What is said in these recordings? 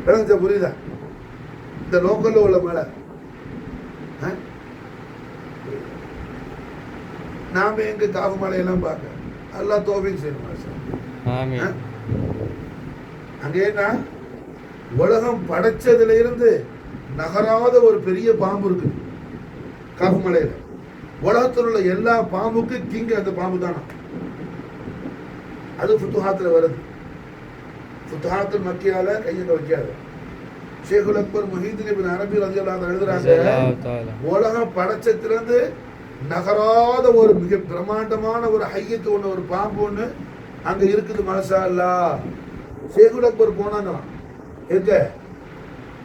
புரியுதா? இந்த லோக்கல்ல உள்ள மலை நாம எங்க காஃபு மலையெல்லாம் பார்க்க எல்லாம் தோஃபீக் செய்யணுமா சார்? அங்கேனா உலகம் படைச்சதுல இருந்து நகராத ஒரு பெரிய பாம்பு இருக்கு காஃபு மலையில. உலகத்தில் உள்ள எல்லா பாம்புக்கு கிங் அந்த பாம்பு தானா. அது ஃபுத்துஹாத்துல வருது. ஃபுத்துஹாத்துல் மக்கியால கையில வைக்காது. ஷேகுல் அக்பர் முஹீதீன் இப்னு அரபி ரலியல்லாஹு அன்ஹு எழுதுறாங்க, உலகம் படைச்சதிலிருந்து நகராத ஒரு மிக பிரம்மாண்டமான ஒரு ஹையத்து ஒன்று, ஒரு பாம்பு ஒன்று அங்க இருக்குது. மாஷா அல்லாஹ். ஷேகுல் அக்பர் போனாங்களாம். எங்க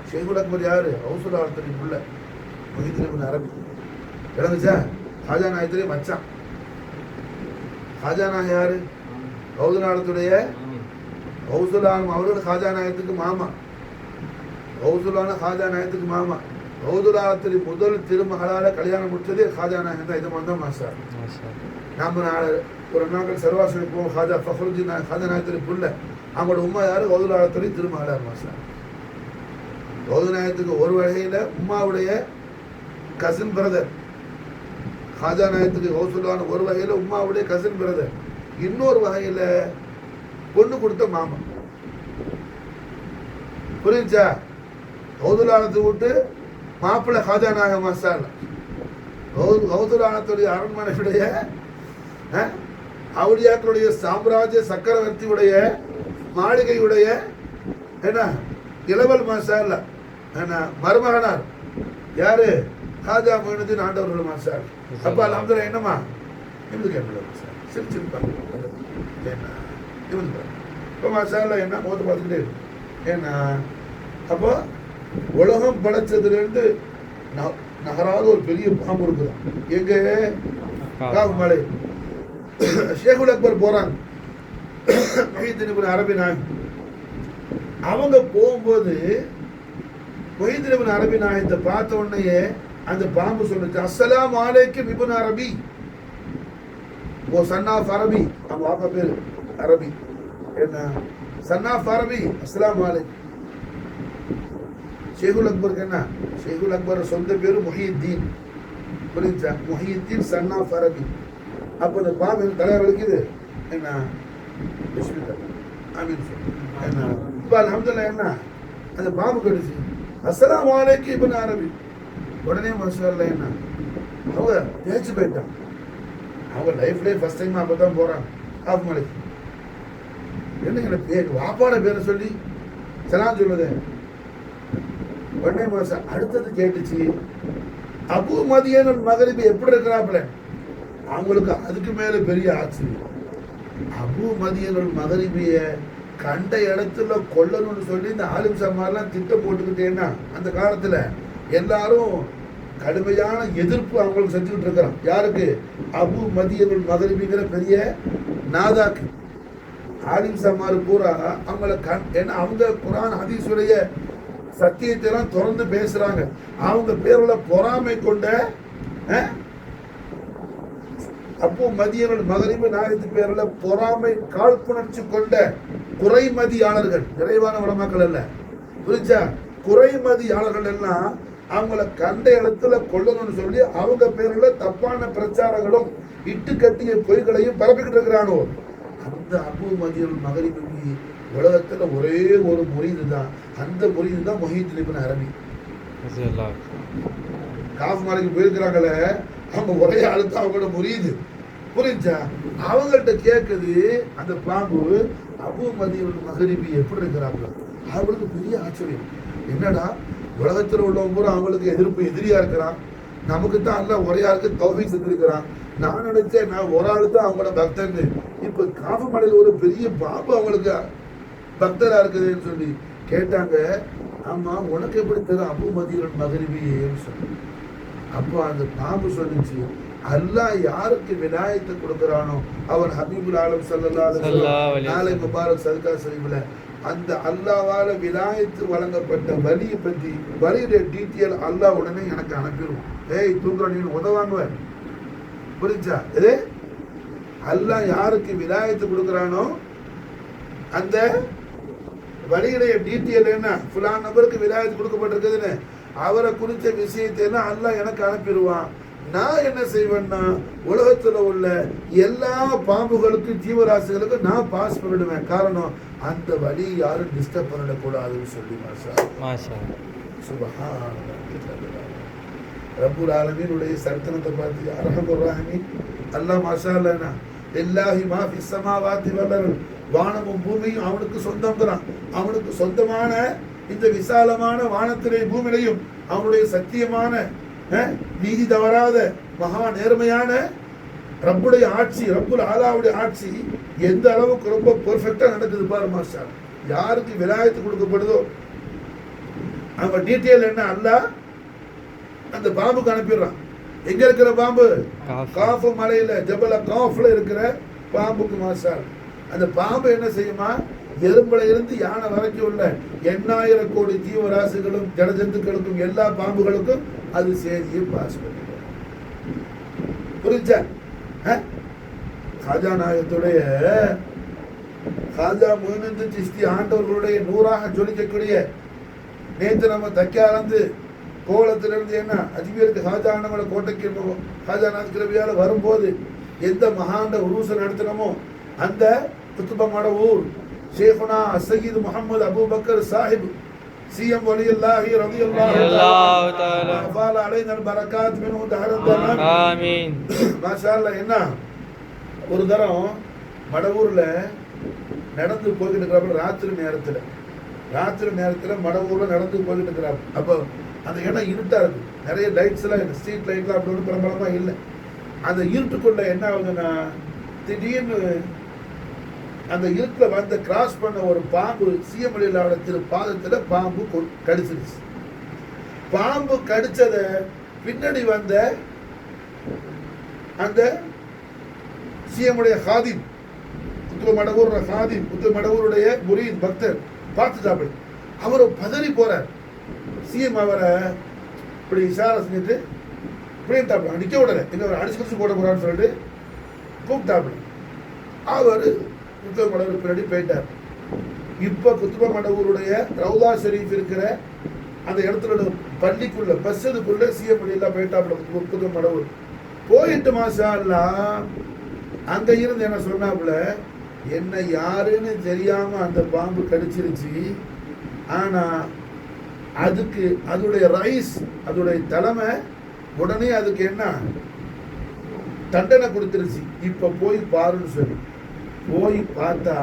ஷேகுல் அக்பர் யாரு? ஹவுசுல் ஆலத்தின் புள்ள முஹீதீன் இப்னு அரபி. விளங்குச்சா? ஹாஜா நாயத்திலே மச்சான். ஹாஜா நாய் யாரு? ஹவுசுல் ஆலத்துடைய ஹவுசுல் ஆலம் அவர்கள் ஹாஜா நாயத்துக்கு மாமா. ஹவுசுல்லான ஹாஜா நாயத்துக்கு மாமா. ஹவுசுல் ஆலத்தின் முதல் திருமகளால கல்யாணம் முடிச்சது ஹாஜா நாயகம் தான். இது மாதிரி தான் மாஸ்டர். நாம ஒரு நாட்கள் சர்வாசனை போவோம். ஹாஜா ஃபஹ்ருஜி ஹாஜா நாயத்தின் புள்ள. அவங்களோட உமா யாரு? ஹவுசுல் ஆலத்தின் திருமகளார் மாஸ்டர். ஹவுசுல் நாயத்துக்கு ஒரு வகையில உம்மாவுடைய கசின் பிரதர். ஹாஜா நாயத்துக்கு ஹவுசுல்லான ஒரு வகையில உம்மாவுடைய கசின் பிரதர். இன்னொரு வகையில பொண்ணு கொடுத்த மாமா. புரிஞ்சா? ஹவுதுலானத்தை விட்டு மாப்பிள்ளை ஹாஜா நாயகம் மாஸ்டர். ஹவுதுலானத்துடைய அரண்மனையுடைய அவுலியாக்களுடைய சாம்ராஜ்ய சக்கரவர்த்தியுடைய மாளிகையுடைய என்ன இளவல் மாஸ்டர் என்ன மருமகனார் யாரு? ஹாஜா மொயினுதீன் ஆண்டவர்கள் மாஸ்டர். அப்ப அல்ஹம்துலில்லாஹ் என்னமா இவனுக்கு என்ன மாஸ்டர் சிரிச்சிருப்பாங்க. என்ன இவனுக்கு இப்போ மாஸ்டர்ல என்ன மோத்து பார்த்துக்கிட்டே ஏன்னா அப்போ உலகம் படைச்சதுலேருந்து நகராத ஒரு பெரிய பாம்பு இருக்குதான். எங்க காஃபு மலை. ஷேகுல் அக்பர் போறாங்க. முஹீதீன் இப்னு அரபி நாயகம் அவங்க போகும்போது முஹீதீன் இப்னு அரபி நாயகத்தை பார்த்த உடனே அந்த பாம்பு சொல்லுச்சு, அஸ்ஸலாமு அலைக்கும் இப்னு அரபி. ஓ சன்னாஃப் அரபி. அவங்க வாப்பா பேரு அரபி. என்ன சன்னாஃப் அரபி, அஸ்ஸலாமு அலைக்கும். ஷேகுல் அக்பருக்கு என்ன? ஷேகுல் அக்பர் சொந்த பேரு முஹியுத்தீன். புரிஞ்சா? முஹியுத்தீன் சன்னாஃப் அரபி. அப்போ இந்த பாம்பு தலைவர் வலிக்குது. என்ன ஆமீன் சொல்லு. என்ன இப்போ அல்ஹம்துலில்லாஹ் என்ன அந்த பாம்பு கடிச்சு அஸ்ஸலாமு அலைக்கும் இப்னு அரபி. உடனே மாஷாஅல்லாஹ் என்ன அவங்க தேய்ச்சி போயிட்டான். அவங்க லைஃப்லேயே ஃபர்ஸ்ட் டைம் அப்போ தான் போகிறாங்க காஃபு மலைக்கு. என்ன பேர் வாப்பான பேரை சொல்லி சலாம் சொல்லுது. உடனே மாசம் அடுத்தது கேட்டுச்சு, அபு மதியன் மகரிபி எப்படி இருக்கிறாப்புல. அவங்களுக்கு அதுக்கு மேல பெரிய ஆச்சரியம். அபு மதியன் மகரிபிய கண்ட இடத்துல கொல்லணும்னு சொல்லி இந்த ஆலிம் சமாரெல்லாம் திட்டம் போட்டுக்கிட்டேன்னா அந்த காலத்துல எல்லாரும் கடுமையான எதிர்ப்பு அவங்களுக்கு செஞ்சுக்கிட்டு இருக்கிறான். யாருக்கு? அபு மதியன் மகரிபிங்கிற பெரிய நாதாக்கு. ஆலிம் சமாரு பூரா அவங்கள ஏன்னா அவங்க குர்ஆன் ஹதீஸுடைய சத்தியத்தை எல்லாம் தொடர்ந்து பேசுறாங்க. அவங்க பேருள்ள பொறாமை கொண்ட அப்போ மதியனோட மகரிபி நாயகத்து பேருள்ள பொறாமை காழ்ப்புணர்ச்சி கொண்ட குறைமதியாளர்கள், நிறைவான உலமாக்கள் அல்ல. புரிஞ்சா? குறைமதியாளர்கள் எல்லாம் அவங்கள கண்ட இடத்துல கொல்லணும்னு சொல்லி அவங்க பேருள்ள தப்பான பிரச்சாரங்களும் இட்டு கட்டிய பொய்களையும் பரப்பிக்கிட்டு இருக்கிறானோ. அந்த அபு மதியன் மகரிபி உலகத்துல ஒரே ஒரு முரீது தான். அந்த முரீது தான் முஹீதீன் இப்னு அரபி. காஃபு மலைக்கு போயிருக்கிறாங்களே அவங்க ஒரே ஆளுதான் அவங்களோட முரீது. புரிஞ்சா? அவங்கள்ட்ட கேட்குது அந்த பாம்பு, அபு மதியன் மகரிபி எப்படி இருக்கிறாங்க. அவங்களுக்கு பெரிய ஆச்சரியம். என்னடா உலகத்தில் உள்ளவங்க பூரா அவங்களுக்கு எதிரியா இருக்கிறான். நமக்கு தான் அல்ல ஒரே ஆளுக்கு தௌஃபீக் செஞ்சிருக்கிறான். நான் நினைச்சேன் நான் ஒரு ஆளு தான் அவங்களோட பக்தன். இப்ப காஃபு மலையில் ஒரு பெரிய பாம்பு அவங்களுக்கு பக்தரா இருக்குதுன்னு சொல்லி கேட்டாங்க. ஆமா உனக்கு எப்படி தெரியும் அபு மதியன் மகரிபின்னு சொல்லி. அப்போ அந்த பாம்பு சொல்லிச்சு, அல்லாஹ் யாருக்கு விலாயத்தை கொடுக்கிறானோ அவன் ஹபீபுல் ஆலம் ஸல்லல்லாஹு அலைஹி வஸல்லம் நாளை முபாரக் சதகா ஷரீஃப்ல அந்த அல்லாஹ்வால விலாயத்து வழங்கப்பட்ட வலியை பத்தி வலியுடைய டீட்டெயில் அல்லாஹ் உடனே எனக்கு அனுப்பிடுவோம். ஏய் தூங்குற நீ உதவாங்குவ. புரிஞ்சா? இது அல்லாஹ் யாருக்கு விலாயத்து கொடுக்கிறானோ அந்த வழியுடைய டீட்டெயில் என்ன, ஃபுலான் நபருக்கு விலாயத்து கொடுக்கப்பட்டிருக்குதுன்னு அவரை குறித்த விஷயத்தை எல்லாம் அல்லாஹ் எனக்கு அனுப்பிடுவான். நான் என்ன செய்வேன்னா உலகத்துல உள்ள எல்லா பாம்புகளுக்கும் ஜீவராசிகளுக்கும் நான் பாஸ் பண்ணிடுவேன். காரணம் அந்த வழி யாரும் டிஸ்டர்ப் பண்ணிடக்கூடாதுன்னு சொல்லி மாஷா சுப்ஹானல்லாஹ். ரப்புல் ஆலமீனுடைய சர்த்தனத்தை பார்த்து அரஹமர் ரஹீம் அல்லாஹ் மாஷா அல்லாஹ்னா லில்லாஹி மா ஃபிஸ் ஸமாவாதி வல் அர்த், வானமும் பூமியும் அவனுக்கு சொந்தம்ங்கிறான். அவனுக்கு சொந்தமான இந்த விசாலமான வானத்திலே பூமியிலையும் அவனுடைய சத்தியமான நீதி தவறாத மகா நேர்மையான ரப்புடைய ஆட்சி, ரப்புல் ஆலாவுடைய ஆட்சி எந்த அளவுக்கு ரொம்ப பெர்ஃபெக்டா நடக்குது பாரு மாஸ்டர். யாருக்கு விலாயத்து கொடுக்கப்படுதோ அவங்க டீட்டெயில் என்ன அல்லாஹ் அந்த பாம்புக்கு அனுப்பிடுறான். எங்க இருக்கிற பாம்பு? காஃப் மலையில ஜபல காஃப்ல இருக்கிற பாம்புக்கு மாஸ்டர். அந்த பாம்பு என்ன செய்யுமா, எறும்புல இருந்து யானை வரைக்கும் உள்ள 8000 கோடி ஜீவராசிகளும் ஜடஜந்துக்களுக்கும் எல்லா பாம்புகளுக்கும் அது செய்தியை பாஸ் பண்ணிடும். புரிஞ்சா? காஜா நாயகத்துடைய காஜா மொய்னுத்தீன் சிஸ்தி ஆண்டவர்களுடைய நூறாக ஜொலிக்கக்கூடிய நேற்று நம்ம தைக்காலந்து கோலத்திலிருந்து என்ன அஜ்மீருக்கு காஜா ஆண்டவங்கள கோட்டைக்கு காஜா நாத் கிரபியால வரும்போது எந்த மகாண்ட உருசை நடத்தினமோ அந்த குத்துபமான ஊர் ஷேகுனா சையீத் முஹம்மது அபூபக்கர் சாஹிப் சிஎம் வலியுல்லாஹி ரலியல்லாஹு தஆலா அஃபால அலைனா பரக்காத் மின்ஹு தஹரத் ஆமீன். மாஷா அல்லாஹ். என்ன ஒரு தரம் மடவூர்ல நடந்து போயிட்டு இருக்கிறப்ப ராத்திரி நேரத்துல மடவூர்ல நடந்து போயிட்டு இருக்கிறாங்க. அப்போ அந்த இடம் இருட்டா இருக்கு, நிறைய லைட்ஸ் எல்லாம் ஸ்ட்ரீட் லைட்லாம் அப்படி ஒன்றும் பிரபலமா இல்லை. அந்த இருட்டுக்குள்ள என்ன ஆகுதுன்னா திடீர்னு அந்த இருட்டுல வந்து கிராஸ் பண்ண ஒரு பாம்பு சிஎம் அலிலாவோட திரு பாதத்துல பாம்பு கடிச்சிருச்சு. பாம்பு கடிச்சத பின்னாடி வந்த அந்த சிஎம்முடைய ஹாதிம் மடவூருடைய முரீத் பக்தர் பார்த்துட்டாப்படி அவரை பதறி போறார். சிஎம் அவரை இப்படி இஷாரா செஞ்சுட்டு இப்படின்ட்டாப்படி நிக்க விடல, எங்க அவர் அடிச்சு போட போறான்னு சொல்லிட்டு கூப்பிட்டாப்படி. அவர் குத்துப மடவூர் பின்னாடி போயிட்டார். இப்ப குத்துப மடவூருடைய ரவுலா ஷெரீஃப் இருக்கிற அந்த இடத்துல பள்ளிக்குள்ள பஸ்ஸுக்குள்ள சிஎம் எல்லாம் போயிட்டாப்புல. குத்துப மடவூர் போயிட்டு மாஷா அல்லாஹ் அங்க இருந்து என்ன சொன்னாப்புல, என்ன யாருன்னு தெரியாம அந்த பாம்பு கடிச்சிருச்சு, ஆனா அதுக்கு அதோடைய ரைஸ் அதோடைய தலைமை உடனே அதுக்கு என்ன தண்டனை கொடுத்துருச்சு, இப்ப போய் பாருன்னு சொல்லி போய் பார்த்தா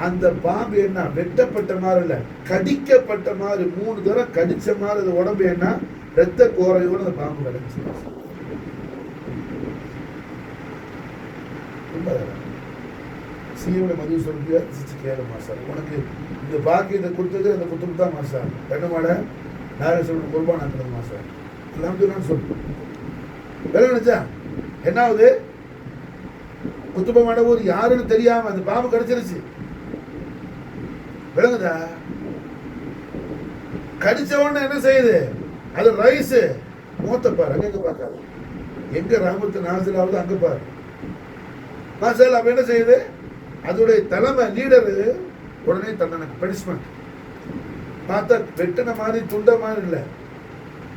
அந்த பாம்பு என்ன வெட்டப்பட்ட மாதிரி இல்ல, கடிக்கப்பட்ட மாதிரி 3 தடவை கடிச்ச மாதிரி அது உடம்பு என்ன ரத்த கோரையோட அந்த பாம்பு கிடைச்சு. சீவனை மதிவு சொல்லியா கேளு மாசார், உனக்கு இந்த பாக்கியத்தை கொடுத்தது அந்த குத்துப்பு தான் மாசார். கண்ணமாட நாரேஸ்வரன் குர்பான் ஆக்குறது மாசார் எல்லாம் சொல்லு. வேலை நினைச்சா என்ன ஆகுது, குத்துப மடவூர் யாருன்னு தெரியாம அந்த பாம்பு கிடைச்சிருச்சு. விளங்குதா? கடிச்ச உடனே என்ன செய்யுது, அது ரைஸ் மூத்த பாரு, அங்க பார்க்காது, எங்க ராமத்து நாசிலாவது அங்க பாரு மாசால். அப்ப என்ன செய்யுது, அதோடைய தலைமை லீடரு உடனே தண்டனை பனிஷ்மெண்ட். பார்த்தா வெட்டின மாதிரி துண்ட மாதிரி இல்லை,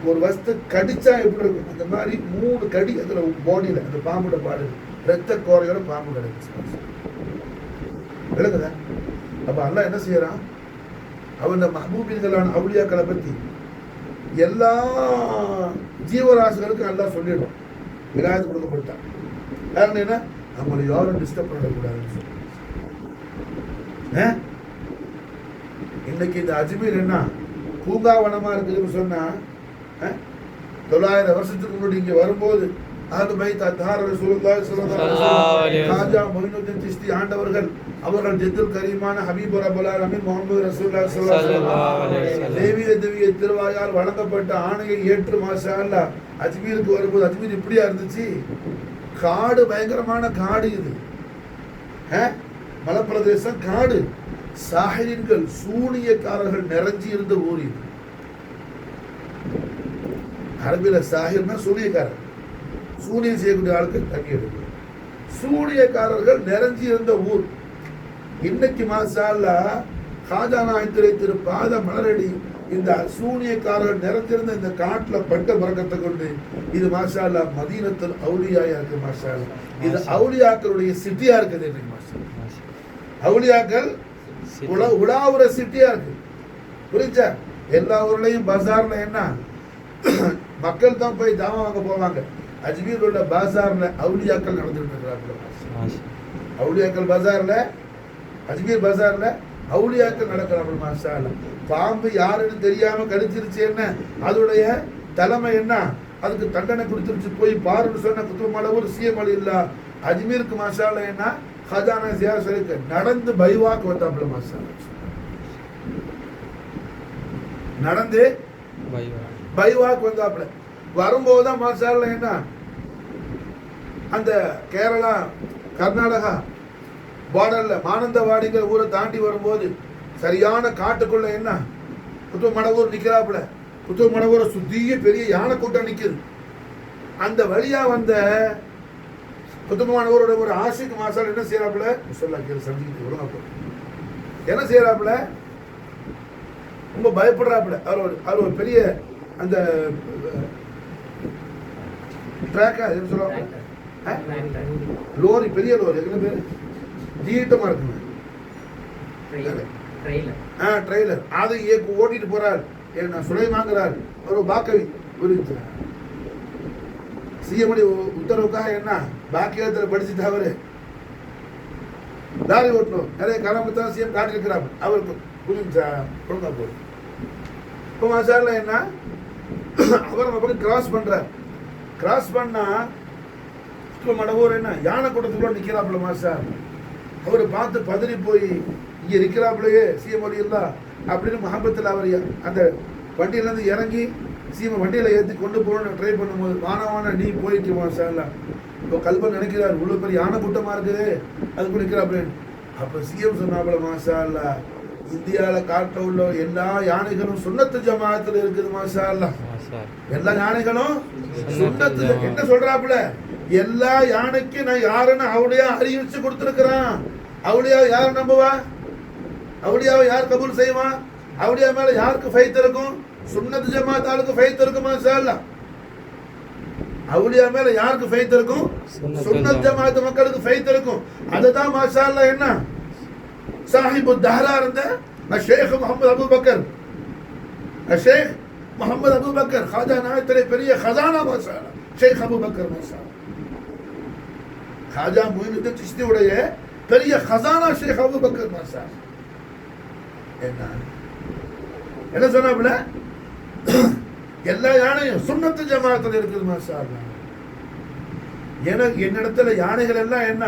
ஒரு வஸ்து கடிச்சா எப்படி இருக்கும் அந்த மாதிரி 3 கடி அதுல பாடியில அந்த பாம்போட பாடு ரத்த கோரையோட பாம்பு கிடைச்சு. விளங்குதா? அப்ப அல்லாஹ் என்ன செய்யறான், அவன் மஹபூபின்களான அவுலியாக்களை பத்தி எல்லா ஜீவராசிகளுக்கும் அல்லாஹ் சொல்லிடும், விலாயத்து கொடுக்கப்பட்டான். காரணம் என்ன, அவங்களை யாரும் டிஸ்டர்ப் பண்ணக்கூடாதுன்னு சொல்லி. இன்னைக்கு இந்த அஜ்மீர் என்ன பூங்காவனமா இருக்குதுன்னு சொன்னா 900 வருஷத்துக்கு முன்னாடி இங்க வரும்போது காஜா மொய்னுத்தீன் சிஸ்தி ஆண்டவர்கள் அவர்கள் ஜெத்துல் கரீமான ஹபீபுர் ரப்புல் ஆலமீன் முஹம்மது ரசூலுல்லாஹி ஸல்லல்லாஹு அலைஹி வஸல்லம் தேவிய திருவாயால் வழங்கப்பட்ட ஆணையை ஏற்று மாஷா அல்லாஹ் அஜ்மீருக்கு வரும்போது அஜ்மீர் இப்படியா இருந்துச்சு, காடு, பயங்கரமான காடு, இது மலைப்பிரதேசம், காடு, சாஹிரின்கள் சூனியக்காரர்கள் நிறைஞ்சி இருந்த ஊர் இது. அரபில சாஹிர்னா சூனியக்காரர், சூனியம் செய்யக்கூடிய ஆளுக்கு தங்கி எடுக்கும், சூனியக்காரர்கள் நிறைஞ்சி இருந்த ஊர். இன்னைக்கு மாஷா அல்லாஹ் காஜா நாயகத்திலே திரு பாத மலரடி இந்த சூனியக்காரர்கள் நிறைஞ்சிருந்த இந்த காட்டுல பட்ட பறக்கத்தை கொண்டு இது மாஷா அல்லாஹ் மதீனத்துல் அவுலியாயா இருக்கு மாஷா அல்லாஹ். இது அவுலியாக்களுடைய சிட்டியா இருக்குது மாஷா அல்லாஹ். அவுலியாக்கள் உலாவுற சிட்டியா இருக்கு. புரிஞ்சா? எல்லா ஊர்லயும் பஜார்ல என்ன மக்கள் தான் போய் ஜாமான் வாங்க போவாங்க. அஜ்மீர் உள்ள பஜார்ல அவுலியாக்கள் நடந்துட்டு இருக்கிறாங்க. அவுலியாக்கள் பஜார்ல, அஜ்மீர் பஜார்ல அவுலியாக்கள் நடக்கிறாங்க மாஷா அல்லாஹ். பாம்பு யாருன்னு தெரியாம கடிச்சிருச்சு, என்ன அதோடைய தலைமை என்ன, அதுக்கு தண்டனை கொடுத்துருச்சு, போய் பாருன்னு சொன்ன குத்துமளவு சிஎம் அலி இல்லா அஜ்மீருக்கு மாஷா அல்லாஹ் என்ன ஹஜானா ஜியாரத் ஷரீஃப் நடந்து பைவாக்கு வந்தாப்புல மாஷா அல்லாஹ். நடந்து பைவாக்கு வந்தாப்புல வரும்போதுதான் மாஷா அல்லாஹ் என்ன அந்த கேரளா கர்நாடகா பார்டர்ல மானந்தவாடிங்கிற ஊரை தாண்டி வரும்போது சரியான காட்டுக்குள்ள என்ன குத்துமடவூர் நிக்கிறாப்புல. குத்துமடவூரை சுத்திய பெரிய யானை கூட்டம் நிக்குது. அந்த வழியா வந்த குத்துமடவூரோட ஒரு ஆஷிக் மாசால் என்ன செய்யறாப்புல, என்ன செய்யறாப்புல, ரொம்ப பயப்படுறாப்புல. அவர் ஒரு பெரிய அந்த ட்ராக்கா என்ன சொல்லுவாங்க, லோரி, பெரிய லோரி, எத்தனை பேர் தீட்டமா இருக்குங்க, ட்ரெய்லர், அதை ஓட்டிட்டு போறார். என்ன சுலைமாங்கிறார் ஒரு பாக்கவி ஒரு சிஎம்டி உத்தரவுக்காக என்ன பாக்கியத்தில் படிச்சுட்டு அவரு லாரி ஓட்டணும். நிறைய கிளம்பத்தான் சிஎம் காட்டிருக்கிறார். அவருக்கு புரிஞ்சா ஒழுங்கா போகுது. இப்போ மாசால என்ன அவர் நம்ம பக்கம் கிராஸ் பண்றார். கிராஸ் பண்ணா மடவூர் என்ன யானை கூட்டத்துக்குள்ள நிக்கிறாப்புல மாசார். அவரை பார்த்து பதறி போய் இங்க இருக்கிறாப்புலையே சிஎம் அலி இல்லா அப்படின்னு மஹபத்தில் அவர் அந்த வண்டியிலேருந்து இறங்கி சிஎம் வண்டியில் ஏற்றி கொண்டு போகணும்னு ட்ரை பண்ணும்போது வான நீ போயிட்டு மாஷா இப்போ கல்பன் நினைக்கிறார், இவ்வளோ பெரிய யானை கூட்டமாக இருக்குது அதுக்கு நிற்கிறாப்புலேன்னு. அப்போ சிஎம் சொன்னாப்புல மாஷா அல்லா, இந்தியாவில் காட்டில் உள்ள எல்லா யானைகளும் சுன்னத்து ஜமாத்தில் இருக்குது மாஷா அல்லா. எல்லா யானைகளும் சுன்னத்து. என்ன சொல்றாப்புல, எல்லா யானைக்கும் நான் யாருன்னு அவளையா அறிவிச்சு கொடுத்துருக்கிறான். அவளியா யார் நம்புவா, அவளியாவை யார் கபூல் செய்வான், அவளியா மேல யாருக்கு ஃபைத் இருக்கும், சுன்னத் ஜமாத் ஆளுக்கு ஃபைத் இருக்குமா சார். அவளியா மேல யாருக்கு ஃபைத் இருக்கும், சுன்னத் ஜமாத் மக்களுக்கு ஃபைத் இருக்கும். அதுதான் மாஷா அல்லாஹ் என்ன சாஹிபு தஹரா இருந்த ஷேக் முகமது அபூபக்கர், ஷேக் முகமது அபூபக்கர் காஜா நாயகத்திலே பெரிய खजाना மாஷா அல்லாஹ் ஷேக் அபூபக்கர் மாஷா காஜா முயினுத்தீன் சிஸ்தி உடைய பெரிய खजाना ஷேக் அபூபக்கர் மாஷா. என்ன சொன்னாப்புல, எல்லா யானையும் சுன்னத்து ஜமாத்துல இருக்குது மாஷா அல்லாஹ். எனக்கு என்னிடத்துல யானைகள் எல்லாம் என்ன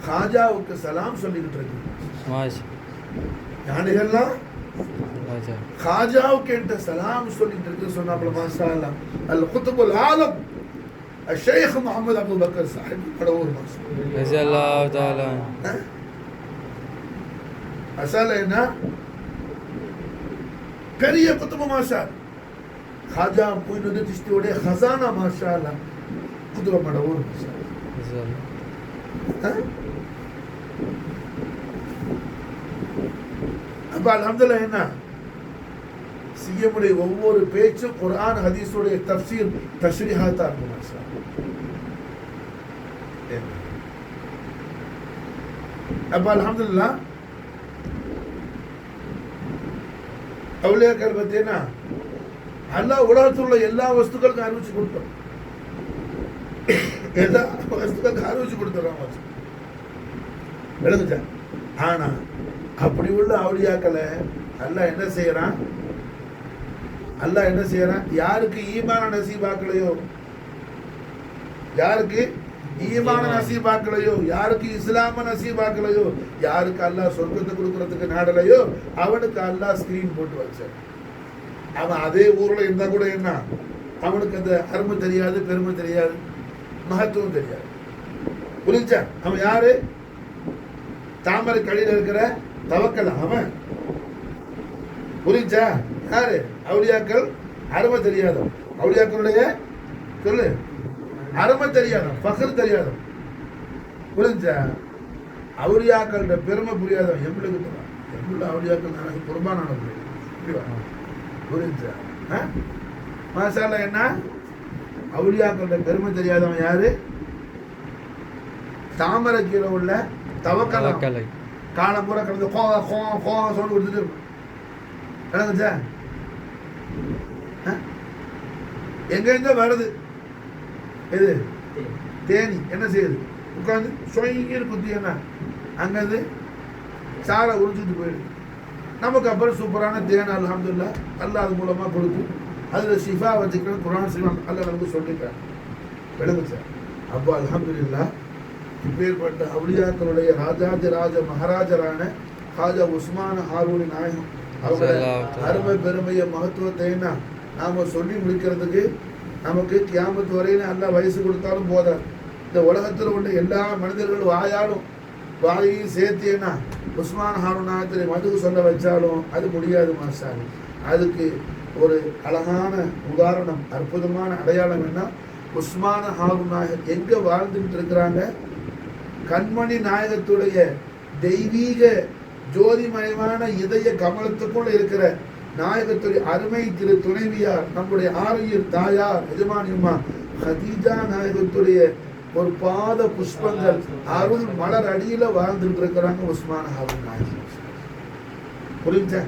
காஜாவுக்கு சலாம் சொல்லிக்கிட்டு இருக்கு. யானைகள்லாம் காஜாவுக்கு என்கிட்ட சலாம் சொல்லிட்டு இருக்கு சொன்னாப்புல மாஷா அல்லாஹ். அல் குத்துபுல் ஆலம் ஷேக் முகமது அபூபக்கர் சாஹிப் கடவுர் மாஷா அல்லாஹ் தஆலா. அசல என்ன பெரிய குத்துபு மாஷா खाजा मुइनुद्दीन चिश्तीयोட खजाना माशाअल्लाह குதுப மடவூர் அப்ப அல்ஹம்துலில்லாஹ் என்ன சிஎம்முடைய ஒவ்வொரு பேச்சும் குர்ஆன் ஹதீஸுடைய தஃப்சீர் தஷ்ரீஹாத்தா இருக்கும் மாஷாஅல்லாஹ். அப்ப அல்ஹம்துலில்லாஹ் அவுலியாக்கள் பத்தினா அல்லாஹ் உலகத்தில் உள்ள எல்லா வஸ்துக்களுக்கும் அறிவிச்சு கொடுத்தோம். எல்லா வஸ்துக்களுக்கும் அறிவிச்சு கொடுத்துறான். விளங்குச்சா? ஆனா அப்படி உள்ள அவுலியாக்களை அல்லாஹ் என்ன செய்யறான், அல்லாஹ் என்ன செய்யறான், யாருக்கு ஈமான நசீபாக்களையோ, யாருக்கு ஈமான நசீபாக்களையோ, யாருக்கு இஸ்லாம நசீபாக்களையோ, யாருக்கு அல்லாஹ் சொர்க்கத்தை கொடுக்கறதுக்கு நாடலையோ அவனுக்கு அல்லாஹ் ஸ்கிரீன் போட்டு வச்சார். அவன் அதே ஊர்ல இருந்தா கூட என்ன அவனுக்கு அந்த அருமை தெரியாது, பெருமை தெரியாது, மகத்துவம் தெரியாது. புரிஞ்சா? அவன் யாரு? தாமரை கழில இருக்கிற தவக்கல் அவன். புரிஞ்சா? யாரு? அவுலியாக்கள் அருமை தெரியாதவன். அவுலியாக்களுடைய சொல்லு அருமை தெரியாதவன், பகல் தெரியாதவன். புரிஞ்சா? அவுலியாக்களோட பெருமை புரியாதவன். எம்பளுக்கு உள்ள அவளியாக்கள் நாளைக்கு குர்பானான புரிஞ்சா மாசால என்ன அவளியாக்களோட பெருமை தெரியாதவன் யாரு? தாமரை கீழே உள்ள தவக்கலை காலம் பூரா கிடந்து கோவம் சொல்லி கொடுத்துட்டு கிடந்துச்சா? எங்க எங்க வருது எது? தேனி என்ன செய்யுது? உட்காந்து சொயின்னு குத்தி என்ன அங்கேருந்து சாரை உறிஞ்சிட்டு போயிடுது. நமக்கு அப்புறம் சூப்பரான தேன் அல்ஹம்துலில்லாஹ் அல்லாஹ் அது மூலமாக கொடுத்து அதில் ஷிஃபா வச்சுக்கிறேன் குர்ஆன் சிவன் அல்லாஹ் நமக்கு சொல்லிட்டார். விளங்குச்சா? அப்போ அல்ஹம்துலில்லாஹ் இப்பேற்பட்ட அவுலியாக்களுடைய ராஜாதிராஜ மகாராஜரான ஹாஜா உஸ்மான் ஹாரூனி நாயகம் அவருடைய அருமை பெருமையை மகத்துவத்தை நாம சொல்லி முடிக்கிறதுக்கு நமக்கு கியாமத்து வரையில அல்ல வயசு கொடுத்தாலும் போதாது. இந்த உலகத்தில் உள்ள எல்லா மனிதர்களும் வாயையும் சேர்த்தேன்னா உஸ்மான் ஹாரூன் நாயகத்தை மதுக்கு சொல்ல வச்சாலும் அது முடியாது மாஸ்டார். அதுக்கு ஒரு அழகான உதாரணம், அற்புதமான அடையாளம் என்ன? உஸ்மான் ஹாரூன் நாயகர் எங்க வாழ்ந்துட்டு இருக்கிறாங்க? கண்மணி நாயகத்துடைய தெய்வீக ஜோதிமயமான இதய கமலத்துக்குள்ள இருக்கிற நாயகத்துடைய அருமை திரு துணைவியார் நம்முடைய ஆரியர் தாயார் எஜமானியம்மா ஹதீஜா நாயகத்துடைய ஒரு பாத புஷ்பங்கள் அருள் மலர் அடியில வாழ்ந்துட்டு இருக்கிறாங்க உஸ்மான் ஹாரூன் நாயகம். புரிஞ்சா?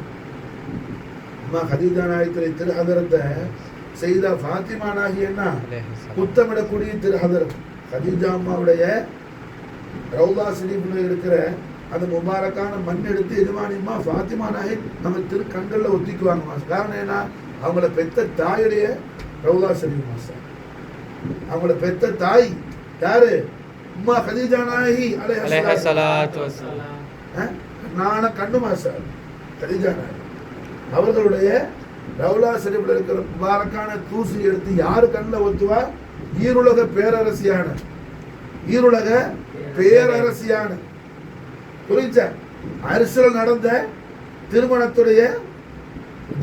அம்மா ஹதீஜா நாயகத்துடைய திரு ஹதரத்தை செய்தா ஃபாத்திமா நாயகின்னா புத்தமிடக்கூடிய திரு ஹதரத் ஹதீஜா அம்மாவுடைய ரவுலா ஷரீஃப்ல இருக்கிற அந்த முபாரக்கான மண் எடுத்து எஜமானியம்மா ஃபாத்திமா நாயக் நம்ம திரு கண்களில் ஒத்திக்குவாங்க மாஸ்டர். காரணம் என்ன? அவங்கள பெத்த தாயுடைய ரவுலா ஷரீஃப் மாஸ்டர். அவங்கள பெத்த தாய் யாரு? உம்மா ஹதீஜா நாயகி அலைஹிஸ்ஸலாத்து வஸ்ஸலாம். நான கண்ணு மாஸ்டர் ஹதீஜா நாயகி அவர்களுடைய ரவுலா ஷரீஃப்ல இருக்கிற முபாரக்கான தூசி எடுத்து யாரு கண்ணில் ஒத்துவா? ஈருலக பேரரசியான புரிஞ்ச அரசியல் நடந்த திருமணத்துடைய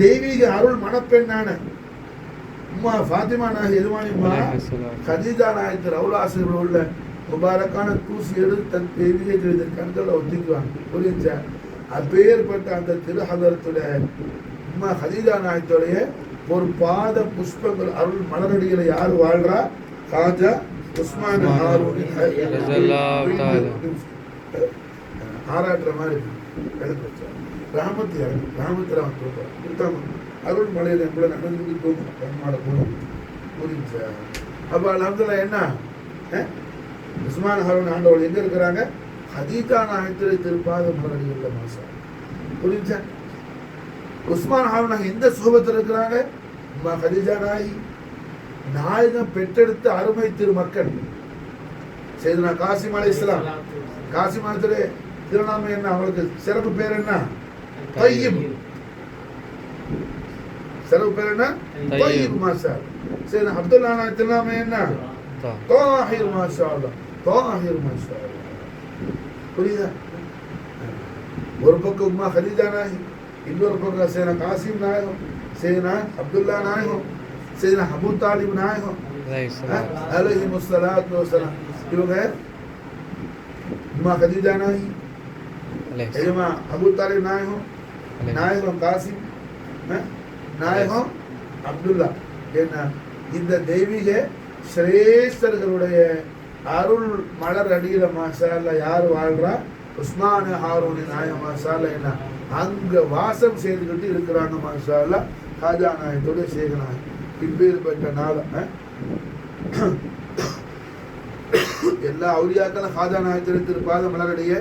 தெய்வீக அருள் மணப்பெண்ணான உம்மா ஃபாத்திமா நாயகி எஜமானியம்மா ஹதீஜா நாயகி ரவுலாசிரியர்கள் உள்ள முபாரக்கான தூசி எடுத்து தன் தெய்வீக கண்களை ஒத்திக்குவாங்க. புரிஞ்ச அப்பேற்பட்ட அந்த திரு ஹதரத்துடைய உம்மா ஹதீஜா நாயகத்துடைய ஒரு பாத புஷ்பங்கள் அருள் மலரடிகளை யார் வாழ்றா? ஹாஜா உஸ்மான் ஹாரூனி ஆராட்டுற மாதிரி கிராமத்தில் அருள் மலையில் எங்களை நடந்து போகும் பெருமாட போகணும். புரிஞ்சா? அப்போ அல்ஹம்துலில்லாஹ் என்ன உஸ்மான் ஹாரூன் ஆண்டவர்கள் எங்க இருக்கிறாங்க? ஹதீஜா நாயகத்துடைய திருப்பாத மலரடிகளில் மாசா. புரிஞ்சா? உஸ்மான் ஹாரூன் எந்த சுகத்தில் இருக்கிறாங்க? ஹதீஜா நாயகி நாயகம் பெற்றெடுத்த அருமை திருமக்கள் செய்தனா காசிம் அலைஹிஸ்ஸலாம். காசிம் அலைஹிஸ்ஸலாத்துடைய திருநாமம் என்ன? அவங்களுக்கு சிறப்பு பேர் என்ன? தய்யிப். சிறப்பு பேர் என்ன? தய்யிப் மாஷா. சரி, அப்துல்லா நாயகம் திருநாமம் என்ன? தாஹிர் மாஷா அல்லாஹ். தாஹிர் மாஷா அல்லாஹ். புரியுதா? ஒரு பக்கம் உம்மா ஹதீஜா நாயகி, இன்னொரு பக்கம் சேனா காசிம் நாயகம், சேனா அப்துல்லா நாயகம், சேனா அபூ தாலிப் நாயகம் அலைஹிமுஸ்ஸலாத்து வஸ்ஸலாம். இவங்க உம்மா ஹதீஜா நாயகி, எஜமா அபூ தாலிப் நாயகம், நாயகம் காசிம், நாயகம் அப்துல்லா. என்ன இந்த தெய்வீக சிரேஷ்டர்களுடைய அருள் மலர் அடியில மாஷா அல்லாஹ் யார் வாழ்றா? உஸ்மான் ஹாரூனி நாயகம் மாஷா அல்லாஹ் என்ன அங்க வாசம் செய்துகிட்டு இருக்கிறாங்க மாஷா அல்லாஹ். ஹாஜா நாயகத்தோட சேகனாய் இப்பேற்பட்ட நாள் எல்லா அவுலியாக்களும் ஹாஜா நாயகத்தோட திருப்பாத மலரடைய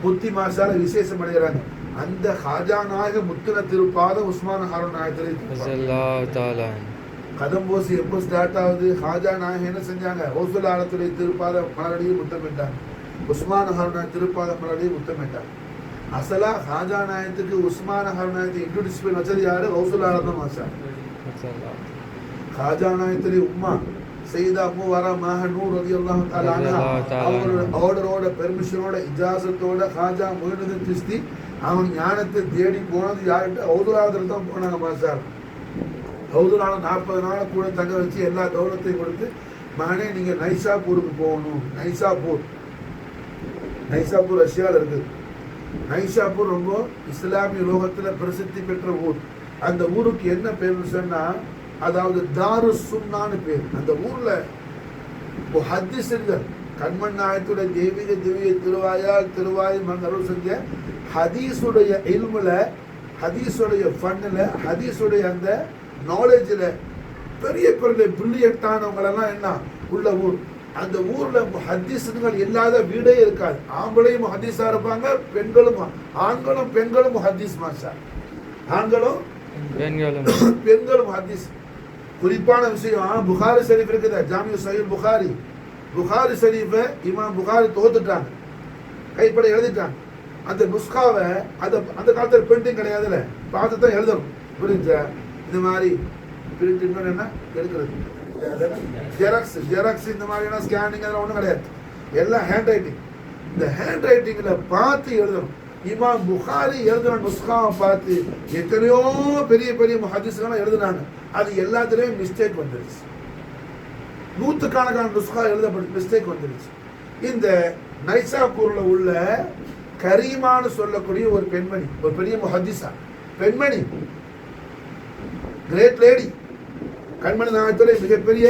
முத்தி மாஷால விசேஷம் அடைகிறாங்க. அந்த ஹாஜா நாயக முத்தின திருப்பாத உஸ்மான் ஹாரூன் நாயகத்தோட கதம்போசி எப்போ ஸ்டார்ட் ஆகுது? ஹாஜா நாயகம் என்ன செஞ்சாங்க? ஹவுசுல் ஆலத்துடைய திருப்பாத மலரடியை முத்தமிட்டாங்க. உஸ்மான் ஹாரூன் திருப்பாத மலரடியை முத்தமிட்டாங்க. அசலா ஹாஜா நாயகத்துக்கு உஸ்மான் ஹாரூன் நாயகத்தை இன்ட்ரோடியூஸ் பண்ணி வச்சது யாரு? ஹவுசுல் ஆலம் மாஷா. ஹாஜா நாயகத்துடைய உம்மா சையதா மூவரா மஹ நூர் ரலியல்லாஹு தஆலா அன்ஹா அவங்களோட ஆர்டரோட பெர்மிஷனோட இஜாசத்தோட ஹாஜா முஹிதுddin சிஸ்தி அவன் ஞானத்தை தேடி போனது யார்கிட்ட? ஹவுதுல்லாஹ்ல தான் போனாங்க மாஷா. ஹவுதுல்லாஹ் 40 நாள் கூட தங்க வச்சு எல்லா தௌலத்தையும் கொடுத்து, மகனே நீங்க நைசாப்பூருக்கு போகணும். நைசாப்பூர் ரஷ்யாவில் இருக்குது. நைஷாப்பூர் ரொம்ப இஸ்லாமிய லோகத்தில் பிரசித்தி பெற்ற ஊர். அந்த ஊருக்கு என்ன பேர் சொன்னா, அதாவது தாரு சுன்னான்னு பேர். அந்த ஊர்ல ஹதீஸ்கள் கண்மண் நாயத்துடைய தெய்வீக திவ்ய திருவாயில் அருள் செஞ்ச ஹதீஸுடைய இல்முல, ஹதீஸுடைய ஃபன்னில், ஹதீஸுடைய அந்த நாலேஜில் பெரிய பெரிய பிரில்லியன்ட்டானவங்களெல்லாம் என்ன உள்ள ஊர். அந்த ஊர்ல முஹத்திஸ்கள் இல்லாத வீடே இருக்காது. ஆம்பளையும் முஹத்திஸா இருப்பாங்க, ஆண்களும் பெண்களும் முஹத்திஸ் மாஷா. ஆண்களும் பெண்களும் முஹத்திஸ். குறிப்பான விஷயம் புகாரி ஷரீஃப் இருக்குது, ஜாமிஉ ஸஹீஹ் புகாரி. புகாரி ஷரீஃபை இமாம் புகாரி தொகுத்துட்டாங்க, கைப்பட எழுதிட்டாங்க. அந்த நுஸ்காவை அந்த காலத்தில் பிரிண்டிங் கிடையாதுல்ல, பார்த்து தான் எழுதணும். புரிஞ்சா? இந்த மாதிரி பிரிண்டிங் என்ன எடுக்கிறது, ஜெராக்ஸ் இந்த மாதிரியான ஸ்கேனிங் அதெல்லாம் ஒன்றும் கிடையாது, எல்லாம் ஹேண்ட் ரைட்டிங். இந்த ஹேண்ட் ரைட்டிங்கில் பார்த்து எழுதணும். இமாம் புகாரி எழுதுன நுஸ்காவை பார்த்து எத்தனையோ பெரிய பெரிய முஹத்திஸ்கள்லாம் எழுதுனாங்க. அது எல்லாத்துலேயும் மிஸ்டேக் வந்துருச்சு. நூற்றுக்கணக்கான நுஸ்கா எழுதப்பட்ட மிஸ்டேக் வந்துருச்சு. இந்த நைசாப்பூர்ல உள்ள கரீமான்னு சொல்லக்கூடிய ஒரு பெண்மணி, ஒரு பெரிய முஹத்திஸா பெண்மணி, கிரேட் லேடி, கண்மணி நாயகத்துறை மிகப்பெரிய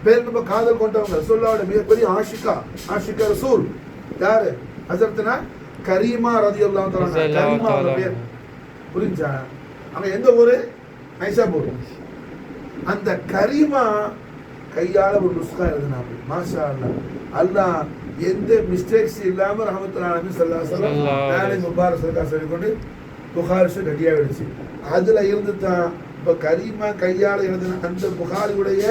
பேர் நம்ம காதல் கொண்டவங்க, சொல்லாவோட மிகப்பெரிய ஆஷிகா ரசூல் யாரு? ஹஸரத்னா கரீமா ரலியல்லாஹு தஆலா. கரீமா பேர் புரிஞ்சா? அங்க எந்த ஊரு? நைசாப்பூர். அந்த கரீமா கையால ஒரு நுஸ்கா எழுதினாங்க. மாஷா அல்லாஹ். அல்லாஹ் எந்த மிஸ்டேக்ஸ் இல்லாம ரஹ்மத்துல் ஆலமீன் ஸல்லல்லாஹு அலைஹி வஸல்லம் நாளை முபாரக் சதகா சொல்லி கொண்டு புகாரி ரெடியாக விடுச்சு. அதுல இருந்து தான் இப்போ கரீமா கையால் எழுதின அந்த புகாரியுடைய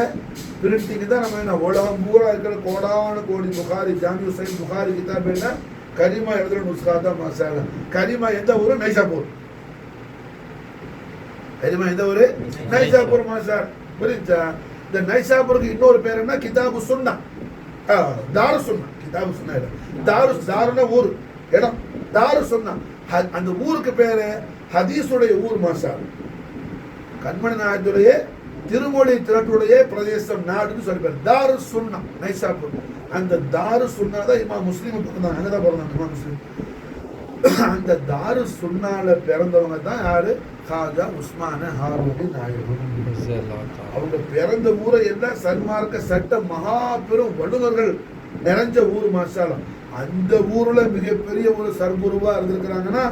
பிரிண்டிங் தான் நம்ம என்ன உலகம் பூரா இருக்கிற கோடான கோடி புகாரி, ஜாமிஉ ஸஹீஹ் புகாரி கிதாப் என்ன கரீமா எழுதுன நுஸ்கா தான். மாஷா அல்லாஹ். கரீமா எந்த ஊரு? நைசாப்பூர். கரீமா எந்த ஊரு? நைசாப்பூர். மாஷா. புரிஞ்சா? இந்த நைசாப்பூருக்கு இன்னொரு பேர் என்ன? கிதாபு சுன்னா, தாரு சுன்னா. கிதாபு சுன்னா இல்லை, தாருன்னா ஊர், இடம். தாரு சுன்னா. அந்த ஊருக்கு பேரு ஹதீஸுடைய ஊர். மாஷா. கண்மணி நாயகத்துடைய திருமொழி திரட்டுடைய பிரதேசம், நாடுன்னு சொல்லி பேர் தாரு சுன்னா நைசாப்பூர். அந்த தாரு சுன்னா தான் இமாம் முஸ்லிம் பிறந்தாங்க, அங்கதான் பிறந்தாங்க இமாம் முஸ்லிம். அந்த தாரு சுன்னால பிறந்தவங்க தான் யாரு? காஜா உஸ்மான ஹாரூனி நாயகம். அவங்க பிறந்த ஊரை எல்லாம் சன்மார்க்க சட்ட மகா பெரும் வல்லுநர்கள் நிறைஞ்ச ஊர். மாஷாலம். அந்த ஊர்ல மிகப்பெரிய ஒரு சர்க்குருவா இருந்திருக்கிறாங்கன்னா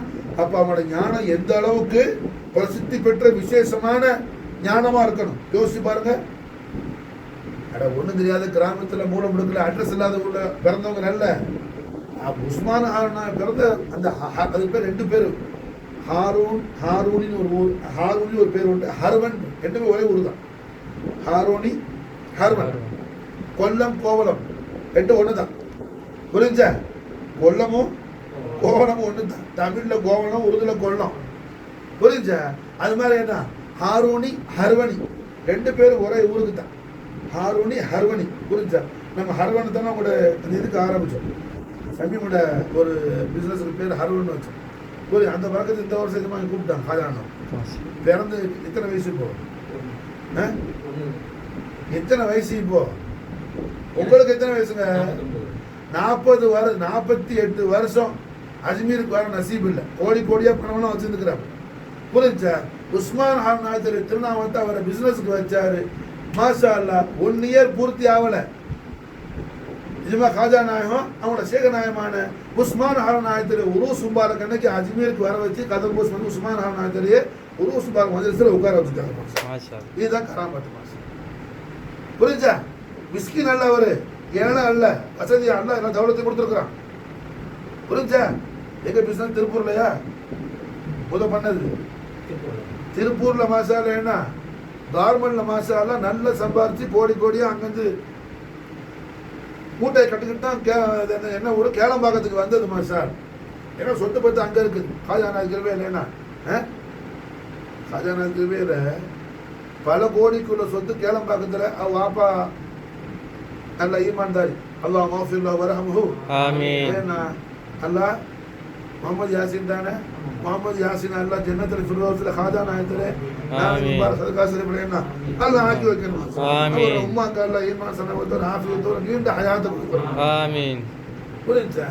அப்ப அவனோட ஞானம் எந்த அளவுக்கு பிரசித்தி பெற்ற விசேஷமான ஞானமா இருக்கணும். யோசிச்சு பாருங்க. ஒண்ணும் தெரியாத கிராமத்துல மூல முடுக்கல அட்ரஸ் இல்லாத ஊர்ல பிறந்தவங்க நல்ல உஸ்மான் பிறந்த அந்த அது பேர் ரெண்டு பேரு, ஹாரூனின்னு ஒரு ஊர், ஹாரூனி ஒரு பேர் உண்டு, ஹர்வன், ரெண்டுமே ஒரே ஊர் தான். ஹாரூனி ஹர்வன். கொல்லம் கோவலம் ரெண்டு ஒண்ணுதான். புரிஞ்சா? கொல்லமும் கோவலமும் ஒண்ணுதான். தமிழ்ல கோவலம், உருதுல கொல்லம். புரிஞ்சா? அது மாதிரி என்ன ஹாரூனி ஹர்வனி ரெண்டு பேரும் ஒரே ஊருக்கு தான். ஹாரூனி ஹர்வனி. புரிஞ்சா? நம்ம ஹர்வன் தானே உங்களோட அந்த இதுக்கு ஆரம்பிச்சோம். சமீபோட ஒரு பிசினஸுக்கு பேர் ஹர்வன் வச்சோம். புரியுது? அந்த பழக்கத்தை இந்த வருஷத்துக்கு வாங்கி கூப்பிட்டாங்க. காஜானம் பிறந்து எத்தனை வயசு இப்போ? எத்தனை வயசு இப்போ உங்களுக்கு? எத்தனை வயசுங்க? 48 வருஷம். அஜ்மீருக்கு வர நசீப் இல்லை. கோடி கோடியா பணம்லாம் வச்சிருக்கிறாங்க. புரிஞ்சா? உஸ்மான் ஹான் நாயகத்துடைய திருநாமத்தை அவரை பிசினஸுக்கு வச்சாரு. மாஷா அல்லாஹ். 1 இயர் பூர்த்தி ஆகல. நிஜமா காஜா நாயகம் அவங்களோட சேக நாயகமான உஸ்மான் ஹான் நாயகத்துடைய உருஸ் முபாரக் அன்னைக்கு அஜ்மீருக்கு வர வச்சு கதர் போஸ் வந்து உஸ்மான் ஹான் நாயகத்துடைய உருஸ் முபாரக் மஜ்லிஸ்ல உட்கார வச்சுட்டாங்க. இதுதான் கராமத்து. மாஷா. புரிஞ்சா? மிஸ்கின் அல்ல, அவரு ஏன்னா அல்ல, வசதியா அல்ல, எல்லாம் தௌலத்தை கொடுத்துருக்குறான். புரிஞ்சா? எங்க பிசினஸ் திருப்பூர்லயா பண்ணது? திருப்பூர்ல மாசால என்ன கார்மெண்ட்ல மாசால நல்ல சம்பாரிச்சு கோடி கோடியா அங்கிருந்து மூட்டையை கட்டுக்கிட்டு தான் என்ன ஊரு கேளம்பாக்கத்துக்கு வந்தது மாசால். ஏன்னா சொத்து பத்து அங்க இருக்குது. காஜானா கிருபையில என்ன காஜானா கிருபையில பல கோடிக்குள்ள சொத்து கேளம்பாக்கத்துல அவ வாப்பா நல்ல ஈமான்தாரி. அல்லாஹ் மஃபில்லா வரஹமுஹு. ஆமீன். ஏன்னா அல்லாஹ் முகமது யாசின் தானே, முகமது யாசின் அல்லாஹ் ஜன்னத்துல் ஃபிர்தௌஸ்ல காஜா நாயகத்துல நாளைக்கு முபாரக் சதகா செய்யறேன்னா அல்லாஹ் ஆக்கி வைக்கணும். ஆமீன். உம்மாக்கு அல்லாஹ் ஈமான் சனவத்தோட ஆஃபியத்தோட நீண்ட ஹயாத்தை கொடுக்கணும். ஆமீன். புரிஞ்சா?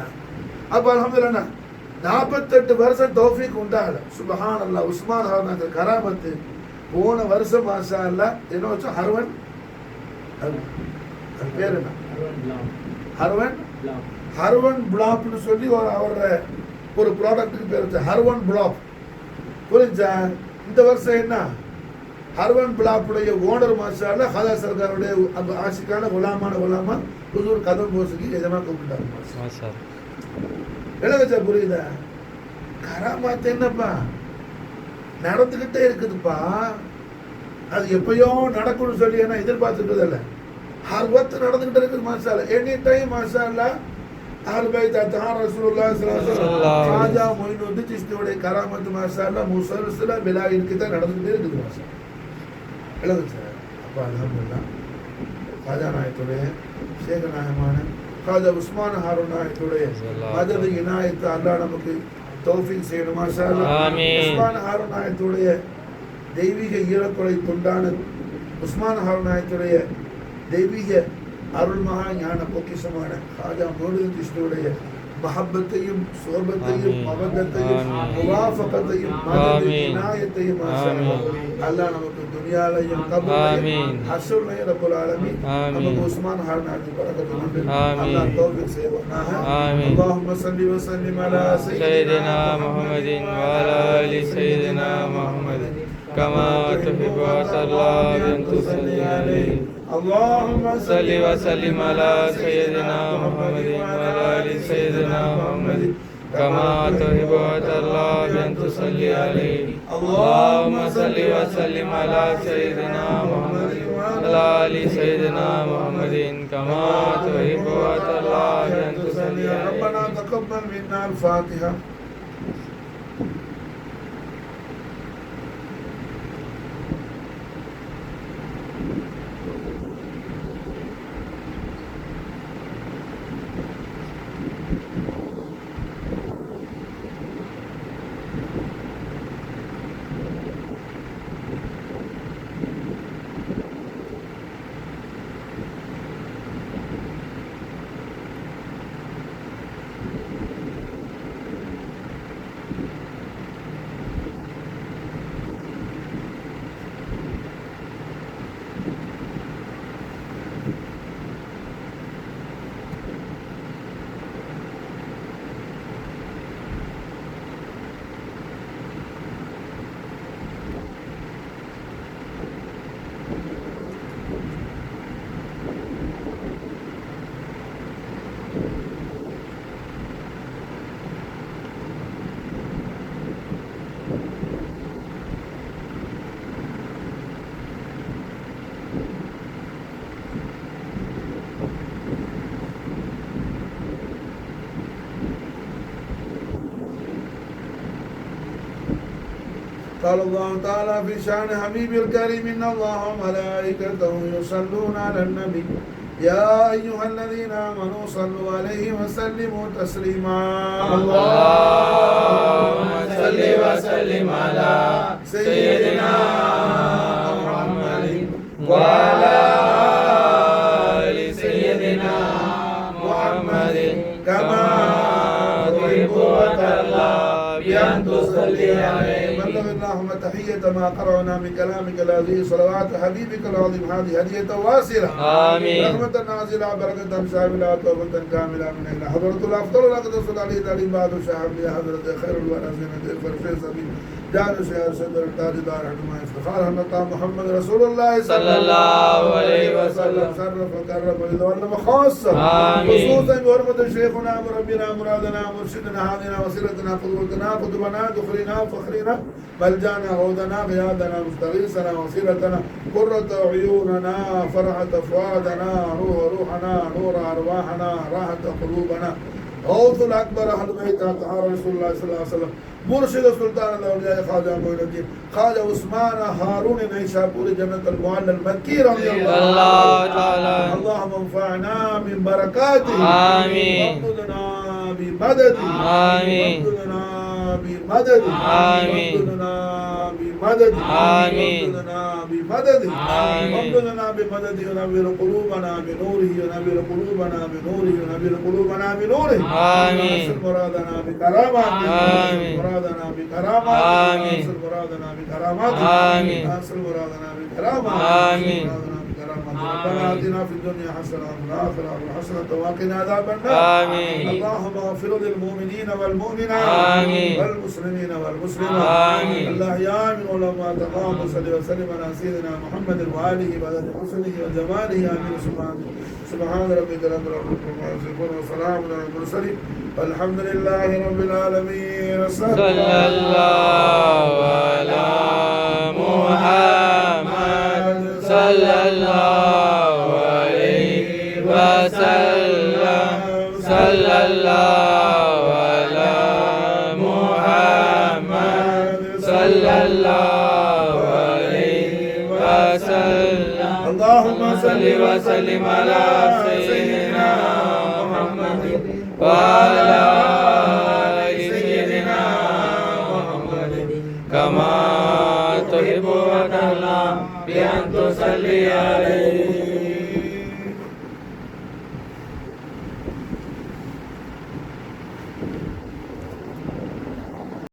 அப்ப அல்ஹம்துலில்லாஹ் 48 வருஷம் தௌஃபீக் உண்டாகல. சுபஹான் அல்லாஹ். உஸ்மான் ஹாரூன் கராமத்து. போன வருஷம் மாஷா அல்லாஹ் என்ன வச்சோம், ஹர்வன், அது பேர் என்ன, ஹர்வன் பிளாப்னு சொல்லி அவர் ஒரு ப்ராடக்ட்டுக்கு பேர் வச்ச ஹர்வன் பிளாப். புரிஞ்சா? இந்த வருஷம் என்ன, ஹர்வன் பிளாப்புடைய ஓனர் மாஷா அல்லாஹ் ஹதா சர்காருடைய ஆசிக்கான குலாமா புதூர் கதம் போசுக்கு எஜமா கூப்பிட்டாங்க. எழுதச்சா? புரியுதா? கராமாத்து என்னப்பா நடந்துகிட்டே இருக்குதுப்பா. அது எப்பயோ நடக்கும்னு சொல்லி என்ன எதிர்பார்த்துட்டு இல்லை, ஹர்வத்து நடந்துகிட்டே இருக்குது மாஷா அல்லாஹ். எனி டைம் மாஷா அல்லாஹ் அஹ்லுல் பைத் அத்ஹார் ரசூலுல்லாஹி ஸல்லல்லாஹு அலைஹி வஸல்லம் காஜா மொய்னுddin சிஸ்தியோட கராமத்து மாஷா அல்லாஹ் முஸல்சலா பிலா இன்கிதா நடந்துகிட்டே இருக்குது மாஷா. எழுதச்சா? அப்பா அல்ஹம்துலில்லாஹ் காஜா நாயத்துடைய சேகநாயகமான காஜா உஸ்மான் ஹாரூன் நாயத்துடைய மதது இனாயத்து அல்லாஹ் நமக்கு தௌஃபீக் செய்யணும் மாஷா அல்லாஹ். உஸ்மான் ஹாரூன் நாயத்துடைய தெய்வீக ஈரக்குறை துண்டான உஸ்மான் ஹாரூன் நாயத்துடைய தெய்வீக அருள்மகா ஞான பொக்கிஷமான காஜா மொய்னுddin சிஸ்தியுடைய மஹப்பத்தையும் சோபத்தையும் மவதத்தையும் முவாஃபகத்தையும் மதது இனாயத்தையும் மாஷா அல்லாஹ் அல்லாஹ் நமக்கு துனியாலையும் கபூலையும் ஹஷ்ருலையும் ரப்பல் ஆலமீன் நமக்கு உஸ்மான் ஹாரூன் நாயத்து பரக்கத்து கொண்டு அல்லாஹ் தௌஃபீக் செய்வானாக. அல்லாஹும்ம ஸல்லி வ ஸல்லிம் அலா சய்யிதினா முஹம்மதின் வ அலா ஆலி சய்யிதினா முஹம்மதின் கமா துஹிப்பு வ தர்லா அன் துஸல்லி அலைஹி. اللهم صل وسلم على سيدنا محمد وعلى ال سيدنا محمد كما تحب وترضى بأن تصلي عليه. اللهم صل وسلم على سيدنا محمد وعلى ال سيدنا محمد كما تحب وترضى بأن تصلي عليه. ربنا تقبل منا الفاتحة. قال الله تعالى في شأن حبيب الكريم إن الله وملائكته يصلون على النبي يا أيها الذين آمنوا صلوا عليه وسلموا تسليما. اللهم صل وسلم على سيدنا محمد وعلى آل سيدنا محمد كما تحب وترضى بأن تصلي عليه. بلغ اللهم تحية ما قرأنا من كلامك العزيز صلوات حبيبك العظيم هذه هدية واصلة آمين. رحمة نازلة بركة شاملة توبة كاملة من إلى حضرة الأفضل الأقدس عليه تعليم بعد الشهاب يا حضرة خير الورى زينة الفرفيس أبي جان شهر صدر التاج دار حكمة افتخار هنطا محمد رسول الله صلى الله عليه وسلم شرف وكرم ولدولنا خاصة خصوصا بحرمة شيخنا وربنا مرادنا مرشدنا هادنا وسيلتنا قدوتنا قطبنا دخلنا فخرنا ملجانا عودنا غيادنا مستغيثنا وسيلتنا قرة عيوننا فرحة فؤادنا روحنا نور أرواحنا راحة قلوبنا غوث الأكبر أهل بيت أطهار رسول الله صلى الله عليه وسلم مرشد سلطان الأولياء خواجة معين خواجة عثمان هارون نيشابور جنة المعلى المكي رضي الله تعالى. اللهم انفعنا من بركاته آمين وامددنا بمدده آمين وامددنا بمدده آمين وامددنا بمدد آمين. وامددنا بمدد آمين. وامددنا بمدد ونبر قلوبنا بنوره ونبر قلوبنا بنوره ونبر قلوبنا بنوره آمين. نصر مرادنا بكرامات آمين. مرادنا بكرامات آمين. نصر مرادنا بكرامات آمين. نصر مرادنا بكرامات آمين. ربنا آتنا في الدنيا حسنة وفي الآخرة حسنة وقنا عذاب النار آمين. اللهم اغفر للمؤمنين والمؤمنات آمين. والمسلمين والمسلمات آمين. الأحياء من علماء اللهم صل وسلم على سيدنا محمد وآله وعلى حسنه وجماله آمين سبحان ربك رب العزة عما يصفون وسلام على المرسلين والحمد لله رب العالمين صلى الله على محمد صلى الله عليه وسلم صلى الله على محمد صلى الله عليه وسلم اللهم صل وسلم على سيدنا محمد وعلى آل سيدنا محمد كما تحب وترضى بأن تصلي عليه.